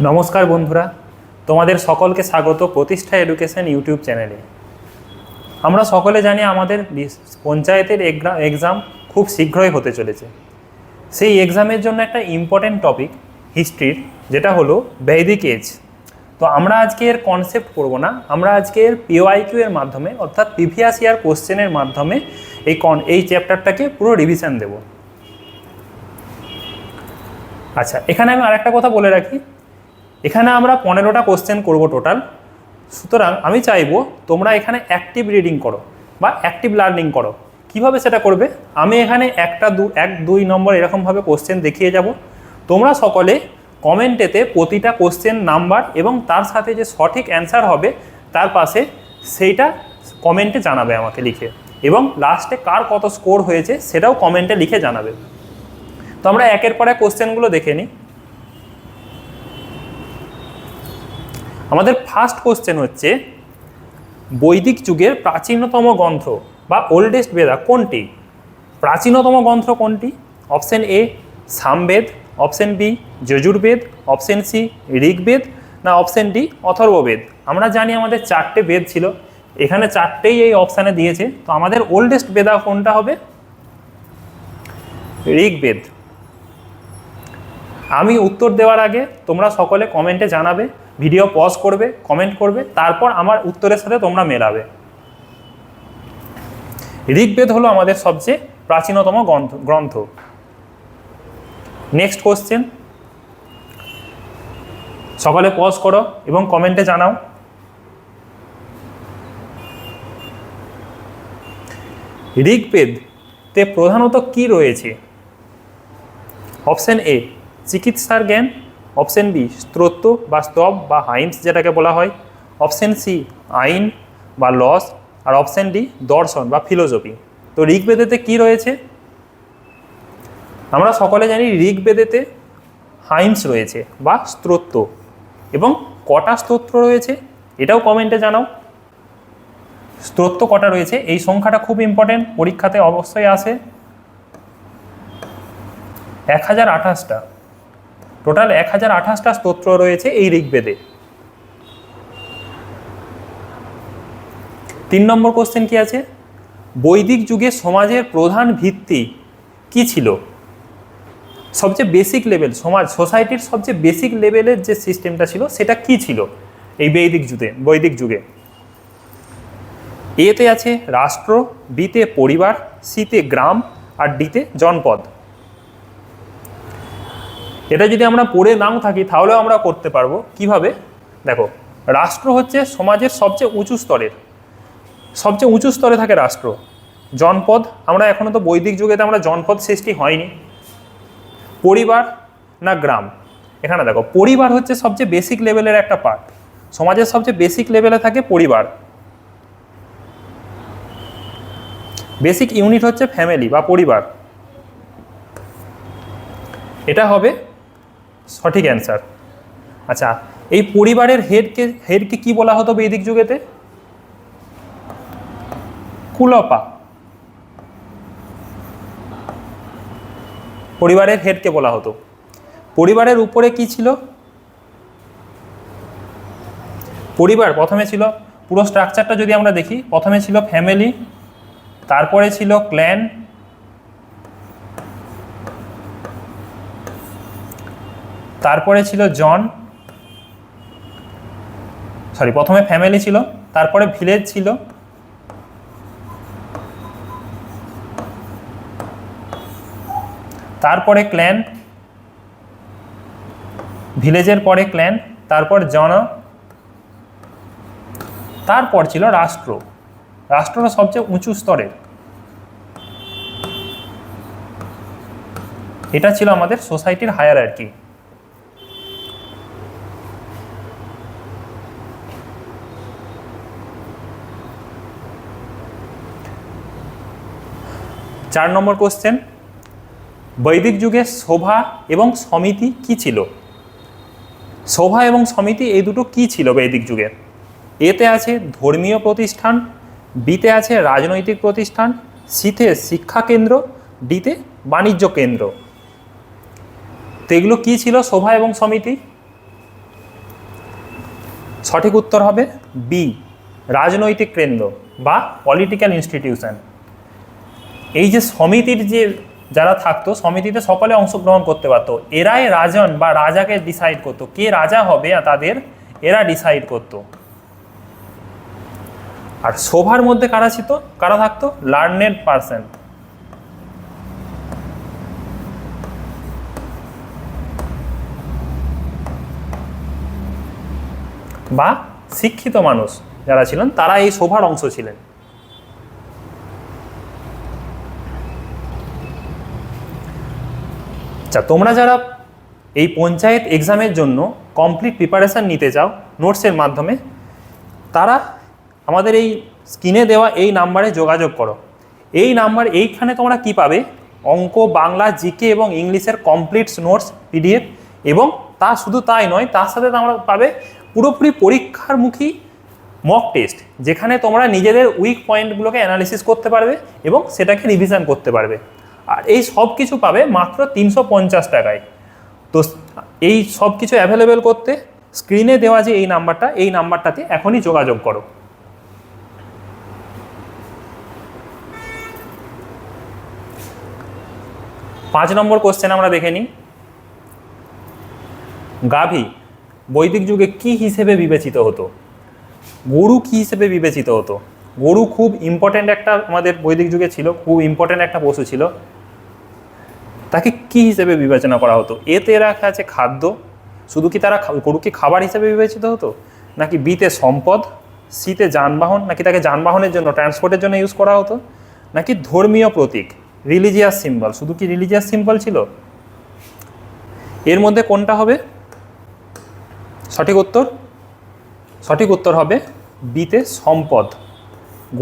নমস্কার বন্ধুরা, তোমাদের সকলকে স্বাগত প্রতিষ্ঠা এডুকেশন ইউটিউব চ্যানেলে। আমরা সকলে জানি আমাদের পঞ্চায়েতের এক্সাম খুব শীঘ্রই হতে চলেছে। সেই এক্সামের জন্য একটা ইম্পর্টেন্ট টপিক হিস্ট্রির, যেটা হলো বৈদিক এজ। তো আমরা আজকে এর কনসেপ্ট করব না, আমরা আজকে এর পিওআইকিউ এর মাধ্যমে অর্থাৎ প্রিভিয়াস ইয়ার কোশ্চেনের মাধ্যমে এই চ্যাপ্টারটাকে পুরো রিভিশন দেব। আচ্ছা, এখানে আমি আরেকটা কথা বলে রাখি, এখানে আমরা 15টা কোশ্চেন করব টোটাল। সুতরাং আমি চাইবো তোমরা এখানে অ্যাক্টিভ রিডিং করো বা অ্যাক্টিভ লার্নিং করো। কিভাবে সেটা করবে, আমি এখানে 1, 2 নম্বর এরকমভাবে কোশ্চেন দেখিয়ে যাব। তোমরা সকলে কমেন্টেতে প্রতিটা কোশ্চেন নাম্বার এবং তার সাথে যে সঠিক অ্যান্সার হবে তার পাশে সেইটা কমেন্টে জানাবে আমাকে লিখে, এবং লাস্টে কার কত স্কোর হয়েছে সেটাও কমেন্টে লিখে জানাবে। তো আমরা একের পর এক কোশ্চেনগুলো দেখে নিই। আমাদের ফার্স্ট কোশ্চেন হচ্ছে, বৈদিক যুগের প্রাচীনতম গ্রন্থ বা ওল্ডেস্ট বেদা কোনটি? প্রাচীনতম গ্রন্থ কোনটি? Option A Samaveda, option B Yajurveda, option C Rigveda, না অপশন ডি অথর্ববেদ। আমরা জানি আমাদের 4টে বেদ ছিল, এখানে 4টেই এই অপশানে দিয়েছে। তো আমাদের ওল্ডেস্ট বেদা কোনটা হবে? ঋগ্বেদ। আমি উত্তর দেওয়ার আগে তোমরা সকলে কমেন্টে জানাবে, ভিডিও পজ করবে, কমেন্ট করবে, তারপর আমার উত্তরের সাথে তোমরা মেলাবে। ঋগ্বেদ হলো আমাদের সবচেয়ে প্রাচীনতম গ্রন্থ। নেক্সট কোশ্চেন, সকলে পজ করো এবং কমেন্টে জানাও। ঋগ্বেদে প্রধানত কি রয়েছে? অপশন এ চিকিৎসার জ্ঞান, অপশন বি স্তোত্র বা স্তব বা হাইমস যেটাকে বলা হয়, অপশন সি আইন বা লস, আর অপশন ডি দর্শন বা ফিলোসফি। তো ঋগ্বেদেতে কি রয়েছে? আমরা সকলে জানি ঋগ্বেদেতে হাইমস রয়েছে বা স্তোত্র, এবং কটা স্তোত্র রয়েছে এটাও কমেন্টে জানাও। স্তোত্র কটা রয়েছে এই সংখ্যাটা খুব ইম্পর্টেন্ট, পরীক্ষাতে অবশ্যই আসে। 1028টা, টোটাল 1028টা স্তোত্র রয়েছে এই ঋগ্বেদে। 3 নম্বর কোশ্চেন কি আছে? বৈদিক যুগে সমাজের প্রধান ভিত্তি কি ছিল? সবচেয়ে বেসিক লেভেল, সোসাইটির সবচেয়ে বেসিক লেভেলের যে সিস্টেমটা ছিল সেটা কি ছিল এই বৈদিক যুগে? এতে আছে রাষ্ট্র, বিতে পরিবার, সিতে গ্রাম, আর ডিতে জনপদ। এটা যদি আমরা পড়ে নাও থাকি তাহলেও আমরা করতে পারবো। কিভাবে? দেখো, রাষ্ট্র হচ্ছে সমাজের সবচেয়ে উঁচু স্তরে থাকে রাষ্ট্র। জনপদ, আমরা এখনো তো বৈদিক যুগেতে আমরা জনপদ সৃষ্টি হয়নি। পরিবার না গ্রাম? এখানে দেখো, পরিবার হচ্ছে সবচেয়ে বেসিক লেভেলের একটা পার্ট, সমাজের সবচেয়ে বেসিক লেভেলে থাকে পরিবার। বেসিক ইউনিট হচ্ছে ফ্যামিলি বা পরিবার। এটা হবে সঠিক অ্যান্সার। আচ্ছা, এই পরিবারের হেডকে কি বলা হতো বৈদিক যুগেতে? কুলপা। পরিবারের হেডকে বলা হতো। পরিবারের উপরে কি ছিল? পরিবার প্রথমে ছিল, পুরো স্ট্রাকচারটা যদি আমরা দেখি, প্রথমে ছিল ফ্যামিলি, তারপরে ছিল ক্ল্যান, তারপরে ছিল প্রথমে ফ্যামিলি ছিল, তারপরে ভিলেজ ছিল, তারপরে ক্ল্যান, ভিলেজের পরে ক্ল্যান, তারপর তারপর ছিল রাষ্ট্র। রাষ্ট্রটা সবচেয়ে উঁচু স্তরের। এটা ছিল আমাদের সোসাইটির হায়ারার্কি। চার নম্বর কোশ্চেন, বৈদিক যুগে সভা এবং সমিতি কি ছিল? সভা এবং সমিতি এই দুটো কি ছিল বৈদিক যুগে? এতে আছে ধর্মীয় প্রতিষ্ঠান, বিতে আছে রাজনৈতিক প্রতিষ্ঠান, সিতে শিক্ষা কেন্দ্র, ডিতে বাণিজ্য কেন্দ্র। তো এগুলো কী ছিল সভা এবং সমিতি? সঠিক উত্তর হবে বি, রাজনৈতিক কেন্দ্র বা পলিটিক্যাল ইনস্টিটিউশন। এই যে সমিতির যে যারা থাকতো, সমিতিতে সকলে অংশগ্রহণ করতে পারতো, এরাই রাজন বা রাজাকে ডিসাইড করতো, কে রাজা হবে তাদের এরা ডিসাইড করতো। আর সভার মধ্যে কারা থাকতো? লার্নেড পারসন বা শিক্ষিত মানুষ যারা ছিলেন তারা এই সভার অংশ ছিলেন। আচ্ছা, তোমরা যারা এই পঞ্চায়েত এক্সামের জন্য কমপ্লিট প্রিপারেশান নিতে চাও নোটসের মাধ্যমে, তারা আমাদের এই স্ক্রিনে দেওয়া এই নাম্বারে যোগাযোগ করো। এই নাম্বার, এইখানে তোমরা কি পাবে? অঙ্ক, বাংলা, জিকে এবং ইংলিশের কমপ্লিট নোটস পিডিএফ, এবং তা শুধু তাই নয়, তার সাথে তোমরা পাবে পুরোপুরি পরীক্ষারমুখী মক টেস্ট, যেখানে তোমরা নিজেদের উইক পয়েন্টগুলোকে অ্যানালিসিস করতে পারবে এবং সেটাকে রিভিশন করতে পারবে। আর এই সব কিছু পাবে মাত্র 350 টাকায়। তো এই সব কিছু অ্যাভেলেবেল করতে স্ক্রিনে দেওয়া যে এই নাম্বারটাতে এখনই যোগাযোগ করো। পাঁচ নম্বর কোশ্চেন আমরা দেখে নিই। গাভী বৈদিক যুগে কি হিসেবে বিবেচিত হতো? গরু কি হিসেবে বিবেচিত হতো? গরু খুব ইম্পর্টেন্ট একটা, আমাদের বৈদিক যুগে ছিল, খুব ইম্পর্টেন্ট একটা পশু ছিল। তাকে কি হিসেবে বিবেচনা করা হতো? এতে রাখা আছে খাদ্য, শুধু কি তারা গরু কি খাবার হিসেবে বিবেচিত হতো, নাকি বিতে সম্পদ, সিতে যানবাহন, নাকি তাকে যানবাহনের জন্য, ট্রান্সপোর্টের জন্য ইউজ করা হতো, নাকি ধর্মীয় প্রতীক, রিলিজিয়াস সিম্বল? শুধু কি রিলিজিয়াস সিম্বল ছিল? এর মধ্যে কোনটা হবে সঠিক উত্তর হবে বিতে সম্পদ।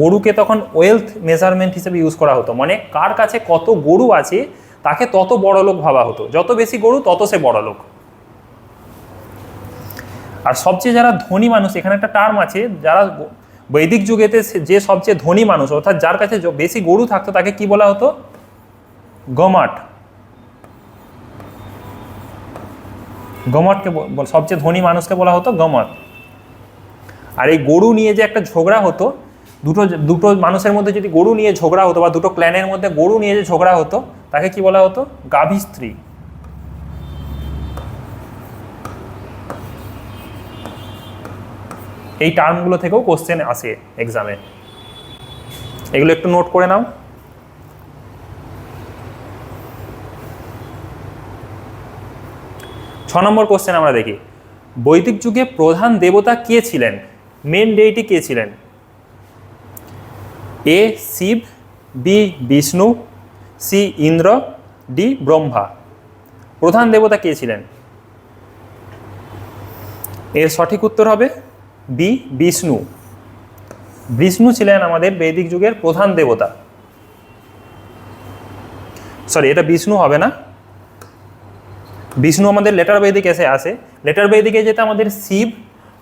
গরুকে তখন ওয়েলথ মেজারমেন্ট হিসেবে ইউজ করা হতো, মানে কার কাছে কত গরু আছে তাকে তত বড় লোক ভাবা হতো, যত বেশি গরু তত সে বড় লোক। আর সবচেয়ে যারা ধনী মানুষ, এখানে একটা টার্ম আছে, যারা বৈদিক যুগেতে যে সবচেয়ে ধনী মানুষ, অর্থাৎ যার কাছে বেশি গরু থাকতো, তাকে কি বলা হতো? গমাটকে সবচেয়ে ধনী মানুষকে বলা হতো গমাট। আর এই গরু নিয়ে যে একটা ঝগড়া হতো, দুটো মানুষের মধ্যে যদি গরু নিয়ে ঝগড়া হতো, বা দুটো ক্ল্যানের মধ্যে গরু নিয়ে যে ঝগড়া হতো, তাকে কি বলা হতো? গাভী স্ত্রী। এই টার্মগুলো থেকেও কোশ্চেন আসে এক্সামে, এগুলো একটু নোট করে নাও। ছ নম্বর কোশ্চেন আমরা দেখি, বৈদিক যুগে প্রধান দেবতা কে ছিলেন? মেন ডেইটি কে ছিলেন? A Shiva, B Vishnu, C Indra, D Brahma. প্রধান দেবতা কে ছিলেন? এর সঠিক উত্তর হবে বি বিষ্ণু। বিষ্ণু ছিলেন আমাদের বৈদিক যুগের প্রধান দেবতা। সরি, এটা বিষ্ণু হবে না, বিষ্ণু আমাদের লেটার বৈদিক এসে আসে। লেটার বৈদিকে যেটা আমাদের শিব,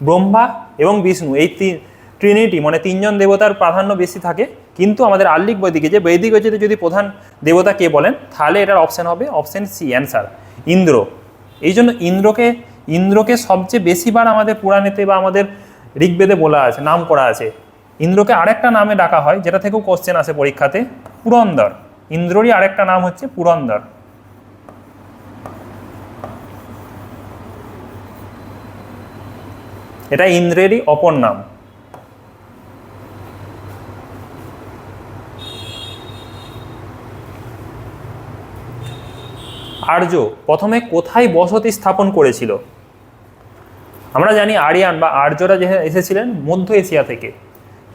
ব্রহ্মা এবং বিষ্ণু, এই ট্রিনিটি মানে তিনজন দেবতার প্রাধান্য বেশি থাকে। কিন্তু আমাদের আর্লিক বৈদিকে যে বৈদিক ঐতিহ্যে যদি প্রধান দেবতা কে বলেন, তাহলে এটার অপশান হবে অপশান সি, অ্যান্সার ইন্দ্র। এই জন্য ইন্দ্রকে সবচেয়ে বেশিবার আমাদের পুরাণেতে বা আমাদের ঋগ্বেদে বলা আছে, নাম করা আছে। ইন্দ্রকে আরেকটা নামে ডাকা হয়, যেটা থেকেও কোশ্চেন আসে পরীক্ষাতে, পুরন্দর। ইন্দ্ররই আরেকটা নাম হচ্ছে পুরন্দর। এটা ইন্দ্রেরই অপর নাম। আর্য প্রথমে কোথায় বসতি স্থাপন করেছিল? আমরা জানি আরিয়ান বা আর্যরা যে এসেছিলেন মধ্য এশিয়া থেকে।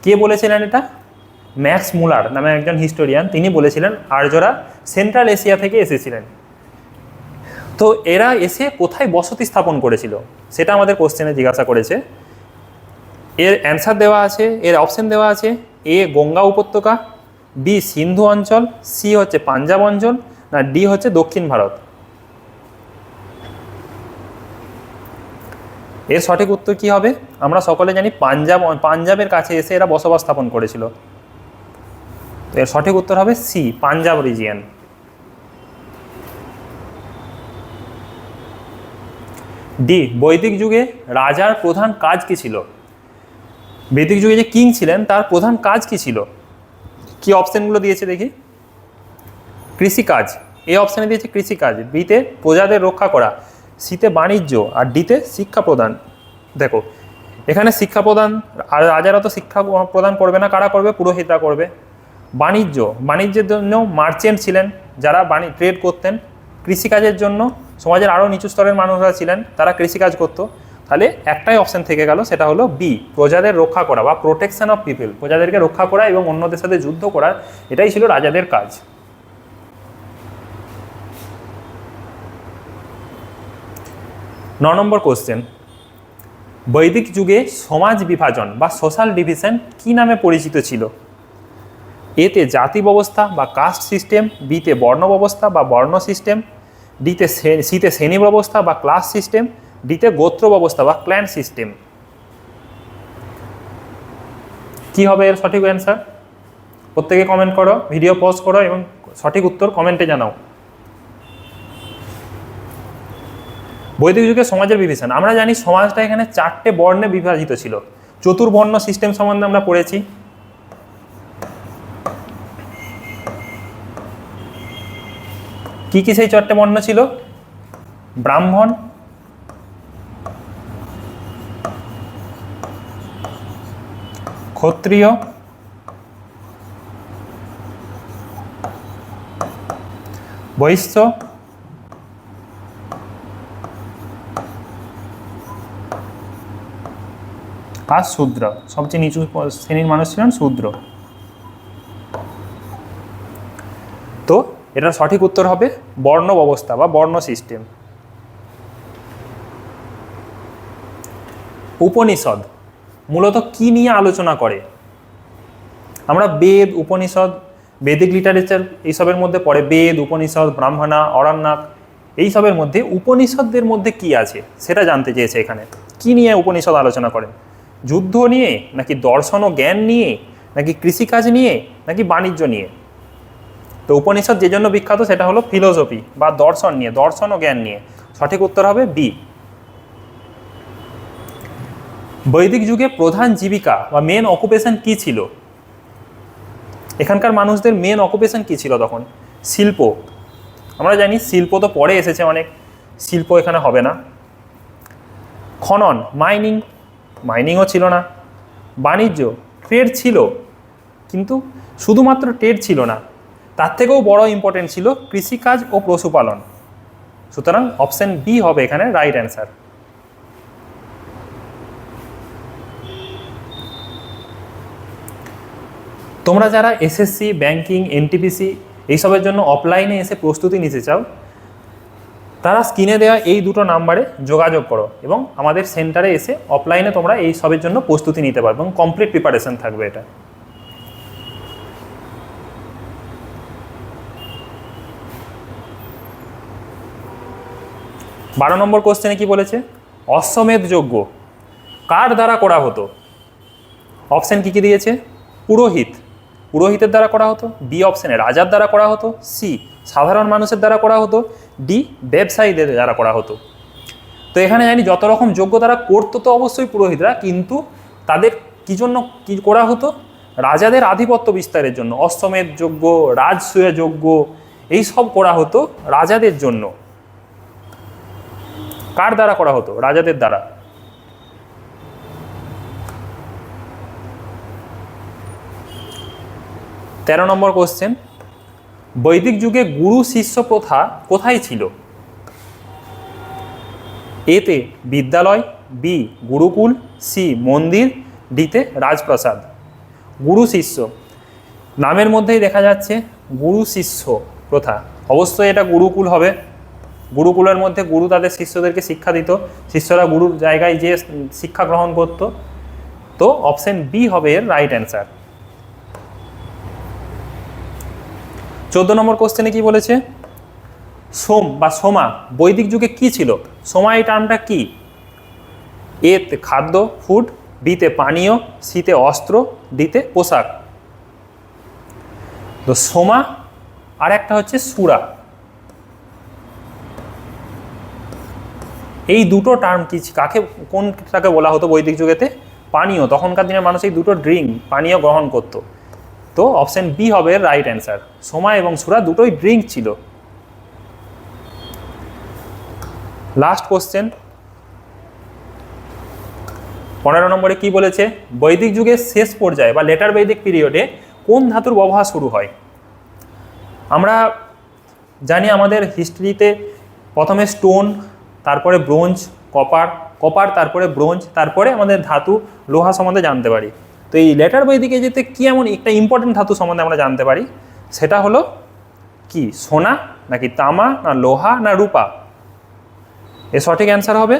কে বলেছিলেন এটা? ম্যাক্স মুলার নামে একজন হিস্টোরিয়ান, তিনি বলেছিলেন আর্যরা সেন্ট্রাল এশিয়া থেকে এসেছিলেন। তো এরা এসে কোথায় বসতি স্থাপন করেছিল সেটা আমাদের কোশ্চেনে জিজ্ঞাসা করেছে। এর অ্যান্সার দেওয়া আছে, এর অপশন দেওয়া আছে, এ গঙ্গা উপত্যকা, বি সিন্ধু অঞ্চল, সি হচ্ছে পাঞ্জাব অঞ্চল, না ডি হচ্ছে দক্ষিণ ভারত। এর সঠিক উত্তর কি হবে? আমরা সকলে জানি পাঞ্জাবের কাছে এসে এরা বসবাস স্থাপন করেছিল। এর সঠিক উত্তর হবে সি, পাঞ্জাব রিজিয়ন। ডি, বৈদিক যুগে রাজার প্রধান কাজ কি ছিল? বৈদিক যুগে যে কিং ছিলেন তার প্রধান কাজ কি ছিল? কি অপশনগুলো দিয়েছে দেখি। কৃষিকাজ, এই অপশানে দিয়েছে কৃষিকাজ। বিতে প্রজাদের রক্ষা করা, সিতে বাণিজ্য, আর ডিতে শিক্ষা প্রদান। দেখো এখানে শিক্ষা প্রদান, আর রাজারা তো শিক্ষা প্রদান করবে না, কারা করবে? পুরোহিতরা করবে। বাণিজ্য, বাণিজ্যের জন্য মার্চেন্ট ছিলেন যারা ট্রেড করতেন। কৃষিকাজের জন্য সমাজের আরও নিচু স্তরের মানুষরা ছিলেন, তারা কৃষিকাজ করতো। তাহলে একটাই অপশন থেকে গেল, সেটা হলো বি, প্রজাদের রক্ষা করা বা প্রোটেকশন অফ পিপল, প্রজাদেরকে রক্ষা করা এবং অন্যদের সাথে যুদ্ধ করা, এটাই ছিল রাজাদের কাজ। 9 নম্বর কোশ্চেন, বৈদিক যুগে সমাজ বিভাজন বা সোশ্যাল ডিভিশন কি নামে পরিচিত ছিল? এতে জাতি ব্যবস্থা বা কাস্ট সিস্টেম, বিতে বর্ণ ব্যবস্থা বা বর্ণ সিস্টেম, সিতে শ্রেণী ব্যবস্থা বা ক্লাস সিস্টেম, ডিতে গোত্র ব্যবস্থা বা ক্ল্যান সিস্টেম। কি হবে এর সঠিক অ্যান্সার? প্রত্যেকে কমেন্ট করো, ভিডিও পজ করো এবং সঠিক উত্তর কমেন্টে জানাও। বৈদিক যুগে সমাজের বিভাজন, আমরা জানি সমাজটা এখানে 4টে বর্ণে বিভাজিত ছিল। চতুর্বর্ণ সিস্টেম সম্বন্ধে আমরা পড়েছি। কি কি সেই 4টে বর্ণ ছিল? ব্রাহ্মণ, ক্ষত্রিয়, বৈশ্য, আর শূদ্র। সবচেয়ে নিচু শ্রেণীর মানুষ ছিলেন শূদ্র। তো এটার সঠিক উত্তর হবে বর্ণ ব্যবস্থা বা বর্ণ সিস্টেম। উপনিষদ মূলত কি নিয়ে আলোচনা করে? আমরা বেদ, উপনিষদ, বেদিক লিটারেচার এইসবের মধ্যে পড়ে। বেদ, উপনিষদ, ব্রাহ্মণা, অরণ্যক, এইসবের মধ্যে উপনিষদদের মধ্যে কি আছে সেটা জানতে চেয়েছে এখানে। কি নিয়ে উপনিষদ আলোচনা করেন? যুদ্ধ নিয়ে, নাকি দর্শন ও জ্ঞান নিয়ে, নাকি কৃষিকাজ নিয়ে, নাকি বাণিজ্য নিয়ে? তো উপনিষদ যে জন্য বিখ্যাত সেটা হলো ফিলোসফি বা দর্শন নিয়ে, দর্শন ও জ্ঞান নিয়ে। সঠিক উত্তর হবে বি। বৈদিক যুগে প্রধান জীবিকা বা মেন অকুপেশন কি ছিল? এখানকার মানুষদের মেন অকুপেশন কি ছিল তখন? শিল্প, আমরা জানি শিল্প তো পরে এসেছে অনেক, শিল্প এখানে হবে না। খনন, মাইনিং, মাইনিংও ছিল না। বাণিজ্য, ট্রেড ছিল, কিন্তু শুধুমাত্র ট্রেড ছিল না, তার থেকেও বড় ইম্পর্টেন্ট ছিল কৃষিকাজ ও পশুপালন। সুতরাং অপশন বি হবে এখানে রাইট অ্যান্সার। তোমরা যারা এসএসসি, ব্যাংকিং, এনটিপিসি এইসবের জন্য অফলাইনে এসে প্রস্তুতি নিতে চাও, তারা স্ক্রিনে দেওয়া এই দুটো নাম্বারে যোগাযোগ করো এবং আমাদের সেন্টারে এসে অফলাইনে তোমরা এই সবের জন্য প্রস্তুতি নিতে পারবে এবং কমপ্লিট প্রিপারেশন থাকবে এটা। বারো নম্বর কোশ্চেনে কি বলেছে? অশ্বমেধ যজ্ঞ কার দ্বারা করা হতো? অপশন কি কি দিয়েছে? পুরোহিত, পুরোহিতের দ্বারা করা হতো। বি অপশনে রাজার দ্বারা করা হতো। সি সাধারণ মানুষের দ্বারা করা হতো। ডি ব্যবসায়ীদের দ্বারা করা হতো। তো এখানে জানি যত রকম যজ্ঞ তারা করতো তো অবশ্যই পুরোহিতরা, কিন্তু তাদের কি জন্য কি করা হতো? রাজাদের আধিপত্য বিস্তারের জন্য। অশ্বমেধ যজ্ঞ, রাজসূয় যজ্ঞ এই সব করা হতো রাজাদের জন্য। কার দ্বারা করা হতো? রাজাদের দ্বারা। তেরো নম্বর কোশ্চেন, বৈদিক যুগে গুরু শিষ্য প্রথা কোথায় ছিল? এতে বিদ্যালয়, বি গুরুকুল, সি মন্দির, ডিতে রাজপ্রাসাদ। গুরু শিষ্য, নামের মধ্যেই দেখা যাচ্ছে গুরু শিষ্য প্রথা, অবশ্যই এটা গুরুকুল হবে। গুরুকুলের মধ্যে গুরু তাদের শিষ্যদেরকে শিক্ষা দিত, শিষ্যরা গুরুর জায়গায় যে শিক্ষা গ্রহণ করত। তো অপশন বি হবে এর রাইট অ্যান্সার। 14 নম্বর কোশ্চেনে কি বলেছে? সোম বা সোমা বৈদিক যুগে কি ছিল? সোমা এই টার্মটা কি? এতে খাদ্য, ফুড, বিতে পানীয়, সিতে অস্ত্র, ডিতে পোশাক। তো সোমা আর একটা হচ্ছে সুরা। এই দুটো টার্ম কি, কাকে কোনটাকে বলা হতো বৈদিক যুগেতে? পানীয়। তখনকার দিনের মানুষ এই দুটো ড্রিঙ্ক পানীয় গ্রহণ করত। তো অপশন বি হবে রাইট অ্যান্সার। সোমা এবং সুরা দুটোই ড্রিঙ্ক ছিল। লাস্ট কোশ্চেন 15 নম্বরে কি বলেছে? বৈদিক যুগের শেষ পর্যায়ে বা লেটার বৈদিক পিরিয়ডে কোন ধাতুর ব্যবহার শুরু হয়? আমরা জানি আমাদের হিস্ট্রিতে প্রথমে স্টোন, তারপরে ব্রোঞ্জ, কপার, তারপরে ব্রোঞ্জ, তারপরে আমাদের ধাতু লোহা সম্বন্ধে জানতে পারি। তো এই লেটার বৈদিকে যেতে কি এমন একটা ইম্পর্টেন্ট ধাতু সম্বন্ধে আমরা জানতে পারি, সেটা হলো কি? সোনা নাকি তামা না লোহা না রূপা? এর সঠিক অ্যান্সার হবে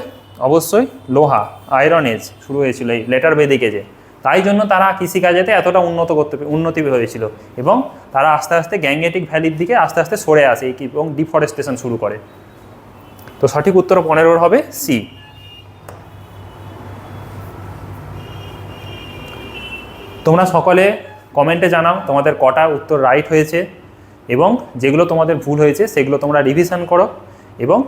অবশ্যই লোহা। আয়রন এজ শুরু হয়েছিল এই লেটার বৈদিক এজে। তাই জন্য তারা কৃষিকাজেতে এতটা উন্নতি হয়েছিল এবং তারা আস্তে আস্তে গ্যাংগেটিক ভ্যালির দিকে আস্তে আস্তে সরে আসে এবং ডিফরেস্টেশন শুরু করে। তো সঠিক উত্তর 15 হবে সি। তোমরা সকলে কমেন্টে জানাও তোমাদের কটা উত্তর রাইট হয়েছে এবং যেগুলো তোমাদের ভুল হয়েছে সেগুলো তোমরা রিভিশন করো। এবং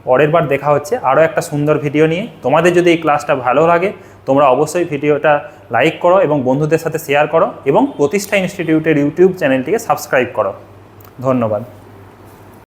পরের বার দেখা হচ্ছে আরও একটা সুন্দর ভিডিও নিয়ে। তোমাদের যদি এই ক্লাসটা ভালো লাগে তোমরা অবশ্যই ভিডিওটা লাইক করো এবং বন্ধুদের সাথে শেয়ার করো এবং প্রতিষ্ঠা ইনস্টিটিউটের ইউটিউব চ্যানেলটিকে সাবস্ক্রাইব করো। ধন্যবাদ।